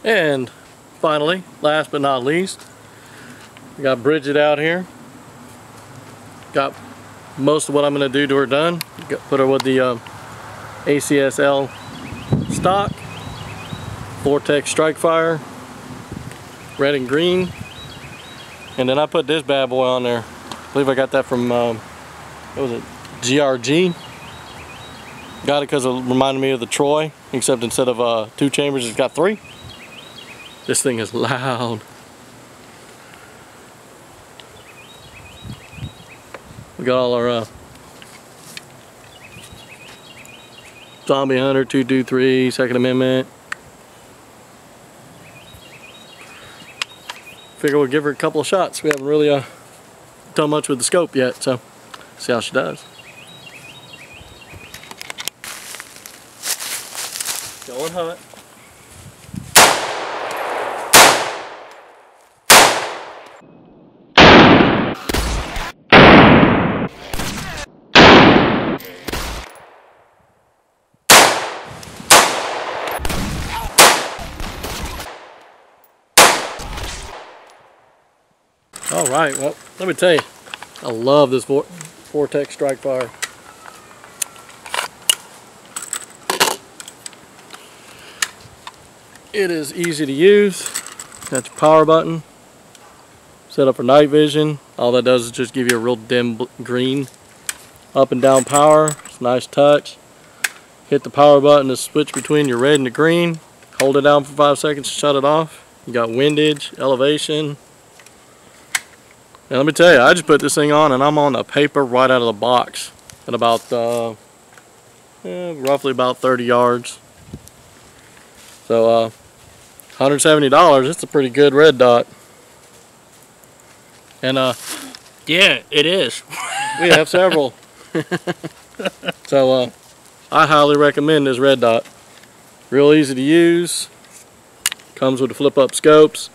And finally, last but not least, we got Bridget out here. Got most of what I'm going to do to her done. Put her with the ACSL stock, Vortex Strike Fire, red and green. And then I put this bad boy on there. I believe I got that from, what was it, GRG. Got it because it reminded me of the Troy, except instead of 2 chambers, it's got 3. This thing is loud. We got all our Zombie Hunter, 223, Second Amendment. Figure we'll give her a couple of shots. We haven't really done much with the scope yet, so see how she does. Going hot. All right, well, let me tell you, I love this Vortex Strike Fire. It is easy to use. Got your power button, set up for night vision. All that does is just give you a real dim green. Up and down power, it's a nice touch. Hit the power button to switch between your red and the green. Hold it down for 5 seconds to shut it off. You got windage, elevation. And let me tell you, I just put this thing on and I'm on the paper right out of the box at about roughly about 30 yards. So $170, it's a pretty good red dot. And yeah, it is. We have several. So I highly recommend this red dot. Real easy to use. Comes with the flip up scopes.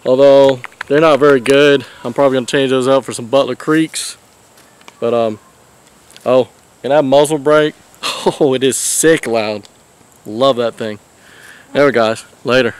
Although they're not very good. I'm probably going to change those out for some Butler Creeks. But, oh, and that muzzle brake, oh, it is sick loud. Love that thing. There we go, guys. Later.